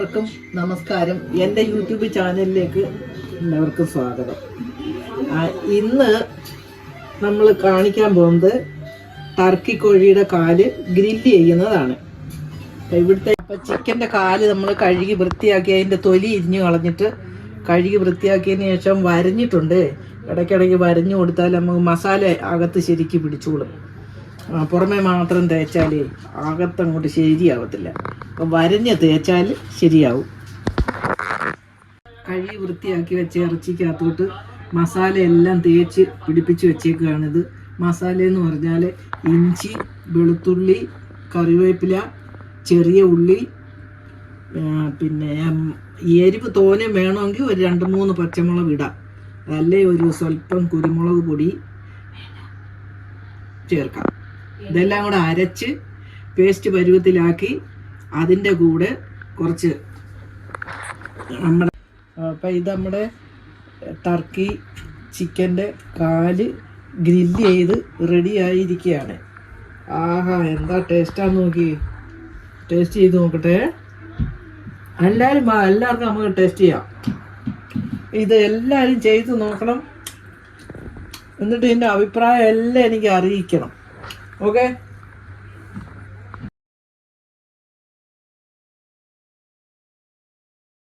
എല്ലാവർക്കും നമസ്കാരം. എൻ്റെ യൂട്യൂബ് ചാനലിലേക്ക് എല്ലാവർക്കും സ്വാഗതം. ഇന്ന് നമ്മൾ കാണിക്കാൻ പോകുന്നത് ടർക്കി കോഴിയുടെ കാല് ഗ്രില്ല് ചെയ്യുന്നതാണ്. ഇവിടുത്തെ ചിക്കൻ്റെ കാല് നമ്മൾ കഴുകി വൃത്തിയാക്കി അതിൻ്റെ തൊലി ഇരിഞ്ഞു കളഞ്ഞിട്ട് കഴുകി വൃത്തിയാക്കിയതിന് ശേഷം വരഞ്ഞിട്ടുണ്ട്. ഇടയ്ക്കിടയ്ക്ക് വരഞ്ഞു കൊടുത്താൽ നമുക്ക് മസാല അകത്ത് ശരിക്ക് പിടിച്ചോളും. പുറമേ മാത്രം തേച്ചാലേ അകത്തങ്ങോട്ട് ശരിയാവത്തില്ല. അപ്പം വരഞ്ഞ് തേച്ചാൽ ശരിയാവും. കഴുകി വൃത്തിയാക്കി വെച്ച ഇറച്ചിക്കകത്തോട്ട് മസാല എല്ലാം തേച്ച് പിടിപ്പിച്ച് വെച്ചേക്കുകയാണിത്. മസാല എന്ന് പറഞ്ഞാൽ ഇഞ്ചി, വെളുത്തുള്ളി, കറിവേപ്പില, ചെറിയ ഉള്ളി, പിന്നെ എരിവ് തോനെ വേണമെങ്കിൽ ഒരു 2-3 പച്ചമുളക് ഇടാം. അല്ലേ ഒരു സ്വല്പം കുരുമുളക് പൊടി ചേർക്കാം. ഇതെല്ലാം കൂടെ അരച്ച് പേസ്റ്റ് പരുവത്തിലാക്കി അതിൻ്റെ കൂടെ കുറച്ച് അപ്പം ഇത് നമ്മുടെ ടർക്കി ചിക്കൻ്റെ കാല് ഗ്രില്ല് ചെയ്ത് റെഡി ആയിരിക്കുകയാണ്. ആഹാ, എന്താ ടേസ്റ്റാന്ന് നോക്കി. ടേസ്റ്റ് ചെയ്ത് നോക്കട്ടെ. എല്ലാവർക്കും നമുക്ക് ടേസ്റ്റ് ചെയ്യാം. ഇത് എല്ലാവരും ചെയ്ത് നോക്കണം. എന്നിട്ട് ഇതിൻ്റെ അഭിപ്രായം എല്ലാം എനിക്ക് അറിയിക്കണം. ഓക്കെ.